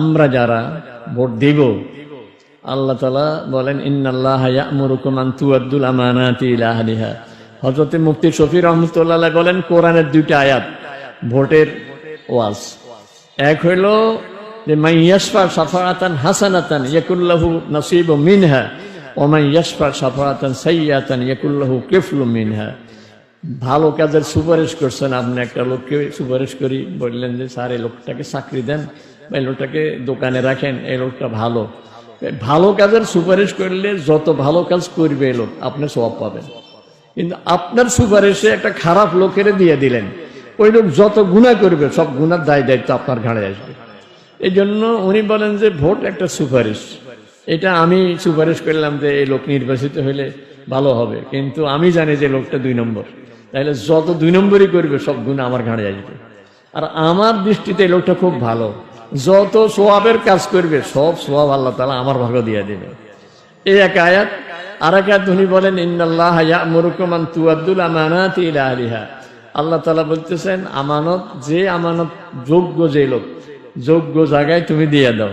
আমরা যারা ভোট দিব, আল্লাহ তাআলা বলেন ইন্নাল্লাহা ইয়া'মুরুকুম আন তুআদ্দুল আমানাতি ইলা আহলিহা। হযরত মুফতি শফি রাহমাতুল্লাহ আলাইহি বলেন কোরআনের দুইটা আয়াত ভোটের ওয়াজ। এক হইল যে মান ইয়াশফা শাফাআতান হাসানাতান ইয়াকুল লাহু নাসীবুম মিনহা ওয়া মান ইয়াশফা শাফাআতান সাইয়্যাতান ইয়াকুল লাহু কিফলুম মিনহা। ভালো কাজের সুপারিশ করছেন আপনি, একটা লোককে সুপারিশ করি, বললেন যে স্যার এই লোকটাকে চাকরি দেন, এই লোকটাকে দোকানে রাখেন, এই লোকটা ভালো। ভালো কাজের সুপারিশ করলে যত ভালো কাজ করবে এই লোক আপনি সওয়াব পাবেন। কিন্তু আপনার সুপারিশে একটা খারাপ লোকের দিয়ে দিলেন, ওই লোক যত গুনাহ করবে সব গুনার দায় দায়িত্ব আপনার ঘাড়ে আসবে। এই জন্য উনি বলেন যে ভোট একটা সুপারিশ, এটা আমি সুপারিশ করলাম যে এই লোক নির্বাচিত হইলে ভালো হবে, কিন্তু আমি জানি যে লোকটা 2 নম্বর, তাহলে যত 2 নম্বরই করবে সব গুনাহ আমার ঘাড়ে আসবে। আর আমার দৃষ্টিতে এই লোকটা খুব ভালো, যত সওয়াবের কাজ করবে সব সওয়াব আল্লাহ তাআলা আমার ভাগে দিয়ে দেবে। এই এক আয়াত। আর এক আয়াত উনি বলেন ইন্নাল্লাহা ইয়া'মুরুকুম আন তুআদ্দুল আমানাতি ইলা আহলিহা। আল্লাহ তাআলা বলতেছেন আমানত, যে আমানত যোগ্য, যে লোক যোগ্য জায়গায় তুমি দিয়ে দাও।